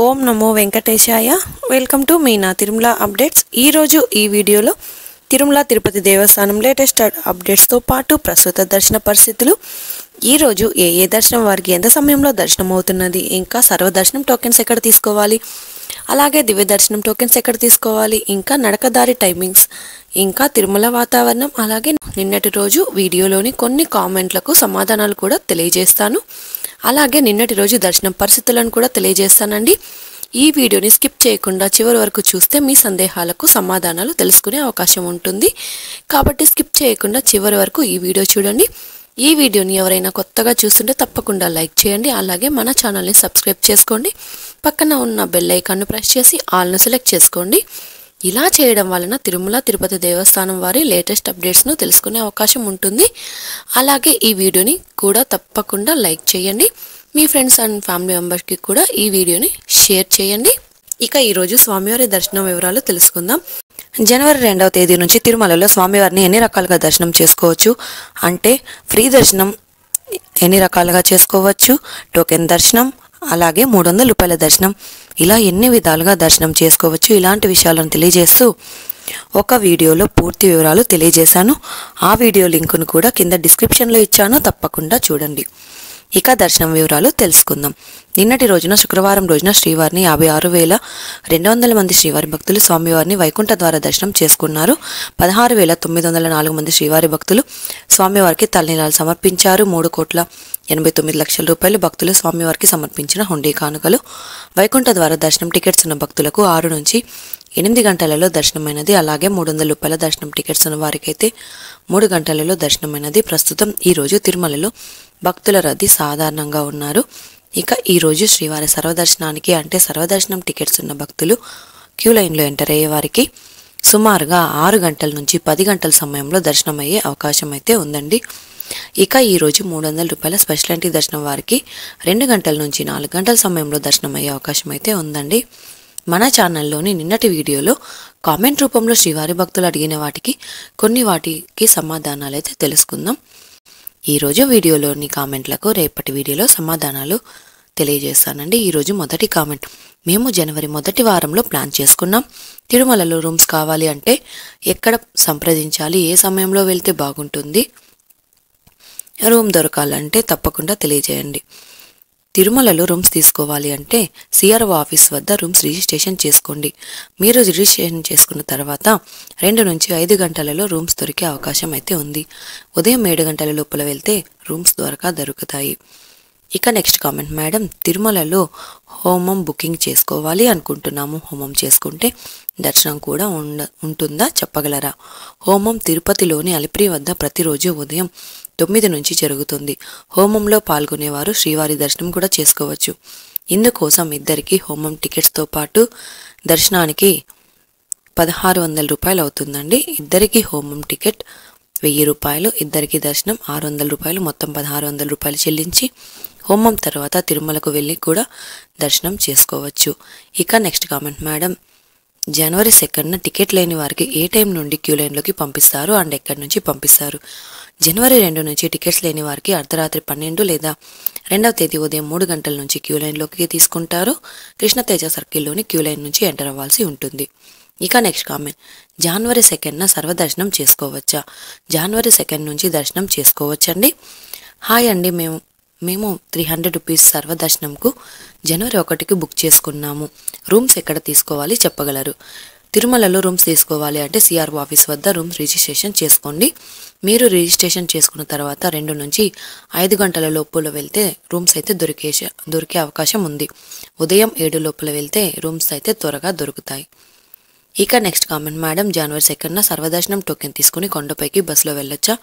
Om Namo Venkatesaya. Welcome to Meena Tirumala updates. ఈరోజు ఈ వీడియోలో తిరుమల తిరుపతి దేవస్థానం లేటెస్ట్ అప్డేట్స్తో పాటు ప్రస్తుత దర్శన పరిస్థితులు, ఈరోజు ఏ దర్శనం వారికి ఎంత సమయంలో దర్శనం అవుతున్నది, ఇంకా సర్వదర్శనం టోకెన్స్ ఎక్కడ తీసుకోవాలి, అలాగే దివ్య దర్శనం టోకెన్స్ ఎక్కడ తీసుకోవాలి, ఇంకా నడకదారి టైమింగ్స్, ఇంకా తిరుమల వాతావరణం, అలాగే నిన్నటి రోజు వీడియోలోని కొన్ని కామెంట్లకు సమాధానాలు కూడా తెలియజేస్తాను. అలాగే నిన్నటి రోజు దర్శనం పరిస్థితులను కూడా తెలియజేస్తానండి. ఈ వీడియోని స్కిప్ చేయకుండా చివరి వరకు చూస్తే మీ సందేహాలకు సమాధానాలు తెలుసుకునే అవకాశం ఉంటుంది. కాబట్టి స్కిప్ చేయకుండా చివరి వరకు ఈ వీడియో చూడండి. ఈ వీడియోని ఎవరైనా కొత్తగా చూస్తుంటే తప్పకుండా లైక్ చేయండి. అలాగే మన ఛానల్ని సబ్స్క్రైబ్ చేసుకోండి. పక్కన ఉన్న బెల్ ఐకాన్ను ప్రెస్ చేసి ఆల్ను సెలెక్ట్ చేసుకోండి. ఇలా చేయడం వలన తిరుమల తిరుపతి దేవస్థానం వారి లేటెస్ట్ అప్డేట్స్ను తెలుసుకునే అవకాశం ఉంటుంది. అలాగే ఈ వీడియోని కూడా తప్పకుండా లైక్ చేయండి. మీ ఫ్రెండ్స్ అండ్ ఫ్యామిలీ మెంబర్స్కి కూడా ఈ వీడియోని షేర్ చేయండి. ఇక ఈరోజు స్వామివారి దర్శనం వివరాలు తెలుసుకుందాం. జనవరి 2వ తేదీ నుంచి తిరుమలలో స్వామివారిని ఎన్ని రకాలుగా దర్శనం చేసుకోవచ్చు అంటే, ఫ్రీ దర్శనం ఎన్ని రకాలుగా చేసుకోవచ్చు, టోకెన్ దర్శనం, అలాగే 300 రూపాయల దర్శనం, ఇలా ఎన్ని విధాలుగా దర్శనం చేసుకోవచ్చు, ఇలాంటి విషయాలను తెలియజేస్తూ ఒక వీడియోలో పూర్తి వివరాలు తెలియజేశాను. ఆ వీడియో లింకును కూడా కింద డిస్క్రిప్షన్లో ఇచ్చాను, తప్పకుండా చూడండి. ఇక దర్శనం వివరాలు తెలుసుకుందాం. నిన్నటి రోజున శుక్రవారం రోజున శ్రీవారిని 56,200 మంది శ్రీవారి భక్తులు స్వామివారిని వైకుంఠ ద్వార దర్శనం చేసుకున్నారు. 16,904 మంది శ్రీవారి భక్తులు స్వామివారికి తలనీలాలు సమర్పించారు. 3,89,00,000 రూపాయలు భక్తులు స్వామివారికి సమర్పించిన హుండీ కానుకలు. వైకుంఠ ద్వార దర్శనం టికెట్స్ ఉన్న భక్తులకు 6 నుంచి 8 గంటలలో దర్శనమైనది. అలాగే 300 రూపాయల దర్శనం టికెట్స్ ఉన్న వారికైతే 3 గంటలలో దర్శనమైనది. ప్రస్తుతం ఈరోజు తిరుమలలో భక్తుల రద్దీ సాధారణంగా ఉన్నారు. ఇక ఈరోజు శ్రీవారి సర్వదర్శనానికి అంటే సర్వదర్శనం టికెట్స్ ఉన్న భక్తులు క్యూ లైన్లో ఎంటర్ అయ్యే వారికి సుమారుగా 6 గంటల నుంచి 10 గంటల సమయంలో దర్శనం అయ్యే అవకాశం అయితే ఉందండి. ఇక ఈరోజు 300 రూపాయల స్పెషల్ ఎంట్రీ దర్శనం వారికి 2 గంటల నుంచి 4 గంటల సమయంలో దర్శనం అయ్యే అవకాశం అయితే ఉందండి. మన ఛానల్లోని నిన్నటి వీడియోలో కామెంట్ రూపంలో శ్రీవారి భక్తులు అడిగిన వాటికి సమాధానాలు అయితే తెలుసుకుందాం. ఈరోజు వీడియోలోని కామెంట్లకు రేపటి వీడియోలో సమాధానాలు తెలియజేస్తానండి. ఈరోజు మొదటి కామెంట్, మేము జనవరి మొదటి వారంలో ప్లాన్ చేసుకున్నాం. తిరుమలలో రూమ్స్ కావాలి అంటే ఎక్కడ సంప్రదించాలి, ఏ సమయంలో వెళ్తే బాగుంటుంది, రూమ్ దొరకాలంటే తప్పకుండా తెలియజేయండి. తిరుమలలో రూమ్స్ తీసుకోవాలి అంటే సిఆర్ఓ ఆఫీస్ వద్ద రూమ్స్ రిజిస్ట్రేషన్ చేసుకోండి. మీరు రిజిస్ట్రేషన్ చేసుకున్న తర్వాత 2 నుంచి 5 గంటలలో రూమ్స్ దొరికే అవకాశం అయితే ఉంది. ఉదయం 7 గంటల లోపల వెళ్తే రూమ్స్ దొరుకుతాయి. ఇక నెక్స్ట్ కామెంట్, మేడం తిరుమలలో హోమం బుకింగ్ చేసుకోవాలి అనుకుంటున్నాము. హోమం చేసుకుంటే దర్శనం కూడా ఉంటుందా చెప్పగలరా? హోమం తిరుపతిలోని అలిపిరి వద్ద ప్రతిరోజు ఉదయం 9 నుంచి జరుగుతుంది. హోమంలో పాల్గొనేవారు శ్రీవారి దర్శనం కూడా చేసుకోవచ్చు. ఇందుకోసం ఇద్దరికి హోమం టికెట్స్తో పాటు దర్శనానికి 1,600 రూపాయలు అవుతుందండి. ఇద్దరికి హోమం టికెట్ 1,000 రూపాయలు, ఇద్దరికి దర్శనం 600 రూపాయలు, మొత్తం 1,600 రూపాయలు చెల్లించి హోమం తర్వాత తిరుమలకు వెళ్ళి కూడా దర్శనం చేసుకోవచ్చు. ఇక నెక్స్ట్ కామెంట్, మేడం జనవరి 2న టికెట్ లేని వారికి ఏ టైం నుండి క్యూ లైన్లోకి పంపిస్తారు అండ్ ఎక్కడి నుంచి పంపిస్తారు? జనవరి 2 నుంచి టికెట్స్ లేని వారికి అర్ధరాత్రి 12 లేదా 2వ తేదీ ఉదయం 3 గంటల నుంచి క్యూ లైన్లోకి తీసుకుంటారు. కృష్ణతేజ సర్కిల్లోని క్యూ లైన్ నుంచి ఎంటర్ అవ్వాల్సి ఉంటుంది. ఇక నెక్స్ట్ కామెంట్, జనవరి 2న సర్వదర్శనం చేసుకోవచ్చా? జనవరి 2 నుంచి దర్శనం చేసుకోవచ్చండి. హాయ్ అండి, మేము 300 రూపీస్ సర్వదర్శనంకు జనవరి 1కి బుక్ చేసుకున్నాము. రూమ్స్ ఎక్కడ తీసుకోవాలి చెప్పగలరు? తిరుమలలో రూమ్స్ తీసుకోవాలి అంటే సిఆర్ఓ ఆఫీస్ వద్ద రూమ్స్ రిజిస్ట్రేషన్ చేసుకోండి. మీరు రిజిస్ట్రేషన్ చేసుకున్న తర్వాత 2 నుంచి 5 గంటల లోపల వెళ్తే రూమ్స్ అయితే దొరికే అవకాశం ఉంది. ఉదయం 7 లోపల వెళ్తే రూమ్స్ అయితే త్వరగా దొరుకుతాయి. ఇక నెక్స్ట్ కామెంట్, మేడం జనవరి 2న సర్వదర్శనం టోకెన్ తీసుకుని కొండపైకి బస్సులో వెళ్ళొచ్చా,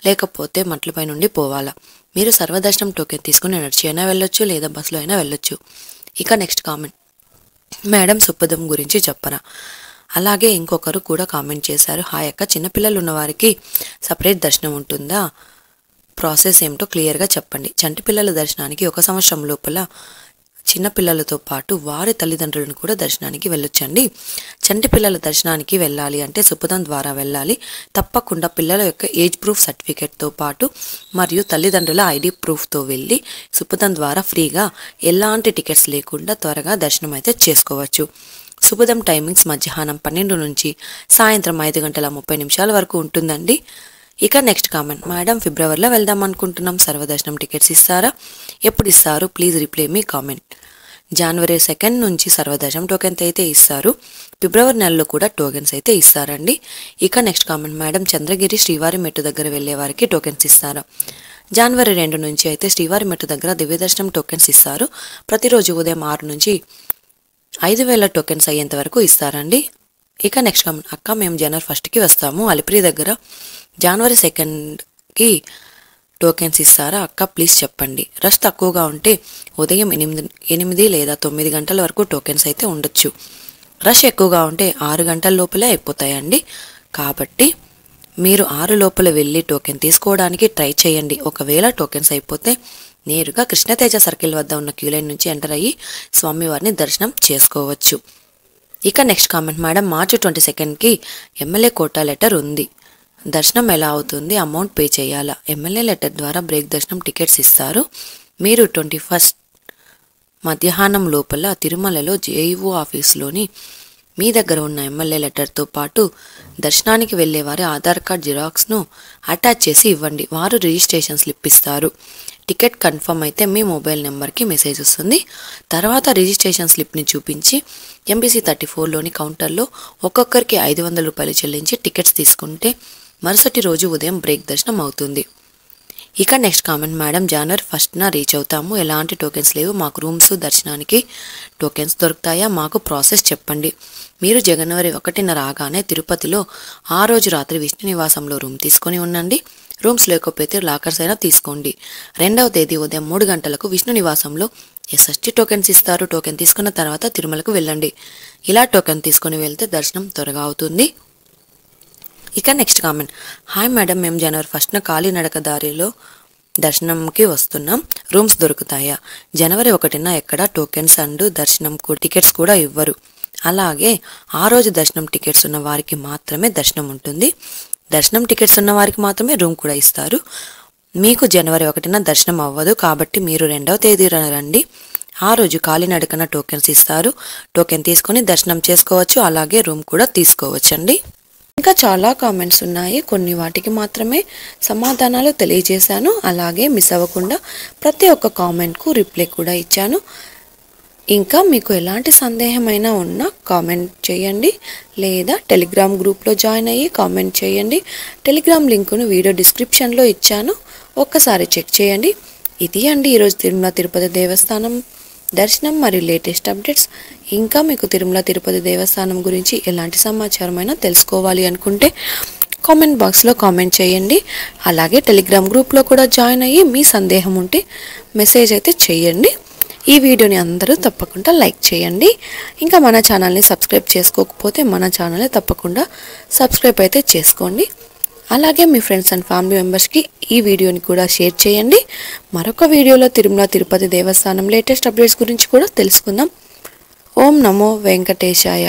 లేకపోతే మట్లపై నుండి పోవాలా? మీరు సర్వదర్శనం టోకెన్ తీసుకుని నడిచి అయినా వెళ్ళొచ్చు, లేదా బస్సులో అయినా వెళ్ళొచ్చు. ఇక నెక్స్ట్ కామెంట్, మేడం సుప్పదం గురించి చెప్పరా? అలాగే ఇంకొకరు కూడా కామెంట్ చేశారు, హాయ్ అక్క చిన్నపిల్లలు ఉన్న వారికి సపరేట్ దర్శనం ఉంటుందా? ప్రాసెస్ ఏమిటో క్లియర్గా చెప్పండి. చంటి పిల్లల దర్శనానికి 1 సంవత్సరం లోపల చిన్న పిల్లలతో పాటు వారి తల్లిదండ్రులను కూడా దర్శనానికి వెళ్ళొచ్చండి. చంటి పిల్లల దర్శనానికి వెళ్ళాలి అంటే సుపథం ద్వారా వెళ్ళాలి. తప్పకుండా పిల్లల యొక్క ఏజ్ ప్రూఫ్ సర్టిఫికేట్తో పాటు మరియు తల్లిదండ్రుల ఐడి ప్రూఫ్తో వెళ్ళి సుపథం ద్వారా ఫ్రీగా ఎలాంటి టికెట్స్ లేకుండా త్వరగా దర్శనం అయితే చేసుకోవచ్చు. సుపథం టైమింగ్స్ మధ్యాహ్నం 12 నుంచి సాయంత్రం 5:30 వరకు ఉంటుందండి. ఇక నెక్స్ట్ కామెంట్, మేడం ఫిబ్రవరిలో వెళ్దాం అనుకుంటున్నాం, సర్వదర్శనం టికెట్స్ ఇస్తారా? ఎప్పుడు ఇస్తారు? ప్లీజ్ రిప్లై మీ కామెంట్. జనవరి 2 నుంచి సర్వదర్శనం టోకెన్స్ అయితే ఇస్తారు. ఫిబ్రవరి నెలలో కూడా టోకెన్స్ అయితే ఇస్తారండి. ఇక నెక్స్ట్ కామెంట్, మేడం చంద్రగిరి శ్రీవారి మెట్టు దగ్గర వెళ్ళే వారికి టోకెన్స్ ఇస్తారా? జనవరి 2 నుంచి అయితే శ్రీవారి మెట్టు దగ్గర దివ్యదర్శనం టోకెన్స్ ఇస్తారు. ప్రతిరోజు ఉదయం 6 నుంచి 5,000 టోకెన్స్ అయ్యేంత వరకు ఇస్తారండి. ఇక నెక్స్ట్ కామెంట్, అక్క మేము జనవరి 1కి వస్తాము, అలిపిరి దగ్గర జనవరి 2కి టోకెన్స్ ఇస్తారా అక్క? ప్లీజ్ చెప్పండి. రష్ తక్కువగా ఉంటే ఉదయం 8 లేదా 9 గంటల వరకు టోకెన్స్ అయితే ఉండొచ్చు. రష్ ఎక్కువగా ఉంటే 6 గంటల లోపలే అయిపోతాయండి. కాబట్టి మీరు 6 లోపల వెళ్ళి టోకెన్ తీసుకోవడానికి ట్రై చేయండి. ఒకవేళ టోకెన్స్ అయిపోతే నేరుగా కృష్ణతేజ సర్కిల్ వద్ద ఉన్న క్యూ లైన్ నుంచి ఎంటర్ అయ్యి స్వామివారిని దర్శనం చేసుకోవచ్చు. ఇక నెక్స్ట్ కామెంట్, మేడం మార్చి 22కి ఎమ్మెల్యే కోటా లెటర్ ఉంది, దర్శనం ఎలా అవుతుంది? అమౌంట్ పే చేయాలా? ఎమ్మెల్యే లెటర్ ద్వారా బ్రేక్ దర్శనం టికెట్స్ ఇస్తారు. మీరు 21 మధ్యాహ్నం లోపల తిరుమలలో జేఈఓ ఆఫీస్లోని మీ దగ్గర ఉన్న ఎమ్మెల్యే లెటర్తో పాటు దర్శనానికి వెళ్ళేవారి ఆధార్ కార్డ్ జిరాక్స్ను అటాచ్ చేసి ఇవ్వండి. వారు రిజిస్ట్రేషన్ స్లిప్ ఇస్తారు. టికెట్ కన్ఫర్మ్ అయితే మీ మొబైల్ నెంబర్కి మెసేజ్ వస్తుంది. తర్వాత రిజిస్ట్రేషన్ స్లిప్ని చూపించి ఎంబీసీ 34లోని కౌంటర్లో ఒక్కొక్కరికి 500 రూపాయలు చెల్లించి టికెట్స్ తీసుకుంటే మరుసటి రోజు ఉదయం బ్రేక్ దర్శనం అవుతుంది. ఇక నెక్స్ట్ కామెంట్, మేడం జనవరి 1న రీచ్ అవుతాము, ఎలాంటి టోకెన్స్ లేవు, మాకు రూమ్స్ దర్శనానికి టోకెన్స్ దొరుకుతాయా? మాకు ప్రాసెస్ చెప్పండి. మీరు జనవరి 1న రాగానే తిరుపతిలో ఆ రోజు రాత్రి విష్ణు నివాసంలో రూమ్ తీసుకొని ఉండండి. రూమ్స్ లేకపోతే లాకర్స్ అయినా తీసుకోండి. 2వ తేదీ ఉదయం 3 గంటలకు విష్ణు నివాసంలో ఎస్ఎస్టీ టోకెన్స్ ఇస్తారు. టోకెన్ తీసుకున్న తర్వాత తిరుమలకు వెళ్ళండి. ఇలా టోకెన్ తీసుకొని వెళ్తే దర్శనం త్వరగా అవుతుంది. ఇక నెక్స్ట్ కామెంట్, హాయ్ మేడం మేము జనవరి 1న కాలినడక దారిలో దర్శనంకి వస్తున్నాం, రూమ్స్ దొరుకుతాయా? జనవరి 1న ఎక్కడ టోకెన్స్ అండ్ దర్శనం టికెట్స్ కూడా ఇవ్వరు. అలాగే ఆ రోజు దర్శనం టికెట్స్ ఉన్న వారికి మాత్రమే దర్శనం ఉంటుంది. దర్శనం టికెట్స్ ఉన్న వారికి మాత్రమే రూమ్ కూడా ఇస్తారు. మీకు జనవరి 1న దర్శనం అవ్వదు కాబట్టి మీరు 2వ తేదీన రండి. ఆ రోజు కాలినడకన టోకెన్స్ ఇస్తారు. టోకెన్ తీసుకొని దర్శనం చేసుకోవచ్చు. అలాగే రూమ్ కూడా తీసుకోవచ్చండి. ఇంకా చాలా కామెంట్స్ ఉన్నాయి, కొన్ని వాటికి మాత్రమే సమాధానాలు తెలియజేశాను. అలాగే మిస్ అవ్వకుండా ప్రతి ఒక్క కామెంట్కు రిప్లై కూడా ఇచ్చాను. ఇంకా మీకు ఎలాంటి సందేహమైనా ఉన్నా కామెంట్ చేయండి, లేదా టెలిగ్రామ్ గ్రూప్లో జాయిన్ అయ్యి కామెంట్ చేయండి. టెలిగ్రామ్ లింకును వీడియో డిస్క్రిప్షన్లో ఇచ్చాను, ఒక్కసారి చెక్ చేయండి. ఇది అండి ఈరోజు తిరుమల తిరుపతి దేవస్థానం దర్శనం మరియు లేటెస్ట్ అప్డేట్స్. ఇంకా మీకు తిరుమల తిరుపతి దేవస్థానం గురించి ఎలాంటి సమాచారమైనా తెలుసుకోవాలి అనుకుంటే కామెంట్ బాక్స్లో కామెంట్ చేయండి. అలాగే టెలిగ్రామ్ గ్రూప్లో కూడా జాయిన్ అయ్యి మీ సందేహం ఉంటే మెసేజ్ అయితే చేయండి. ఈ వీడియోని అందరూ తప్పకుండా లైక్ చేయండి. ఇంకా మన ఛానల్ని సబ్స్క్రైబ్ చేసుకోకపోతే మన ఛానల్ని తప్పకుండా సబ్స్క్రైబ్ అయితే చేసుకోండి. అలాగే మీ ఫ్రెండ్స్ అండ్ ఫ్యామిలీ మెంబర్స్కి ఈ వీడియోని కూడా షేర్ చేయండి. మరొక వీడియోలో తిరుమల తిరుపతి దేవస్థానం లేటెస్ట్ అప్డేట్స్ గురించి కూడా తెలుసుకుందాం. ఓం నమో వెంకటేశాయ.